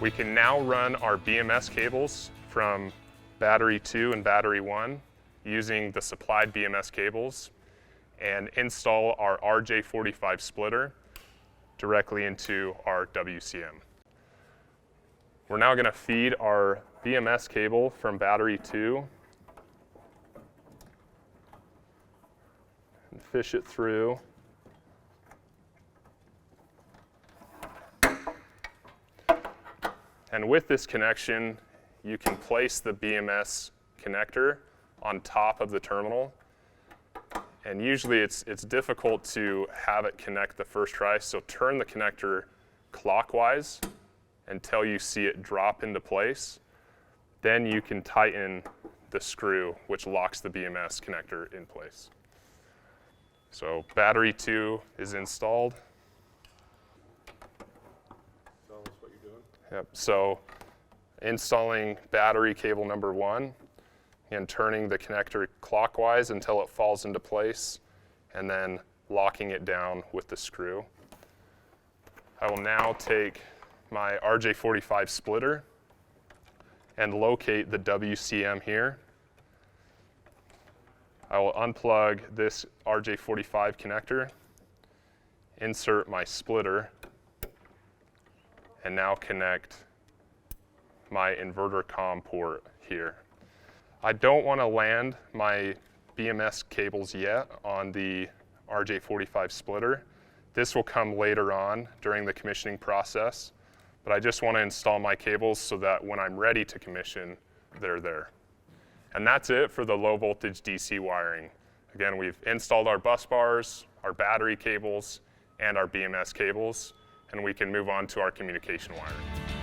We can now run our BMS cables from battery 2 and battery 1 using the supplied BMS cables and install our RJ45 splitter directly into our WCM. We're now going to feed our BMS cable from battery 2 and fish it through. And with this connection, you can place the BMS connector on top of the terminal. And usually it's difficult to have it connect the first try, so turn the connector clockwise until you see it drop into place. Then you can tighten the screw, which locks the BMS connector in place. So battery 2 is installed. Yep. So installing battery cable number 1 and turning the connector clockwise until it falls into place, and then locking it down with the screw. I will now take my RJ45 splitter and locate the WCM here. I will unplug this RJ45 connector, insert my splitter, and now connect my inverter COM port here. I don't want to land my BMS cables yet on the RJ45 splitter. This will come later on during the commissioning process, but I just want to install my cables so that when I'm ready to commission, they're there. And that's it for the low voltage DC wiring. Again, we've installed our bus bars, our battery cables, and our BMS cables, and we can move on to our communication wiring.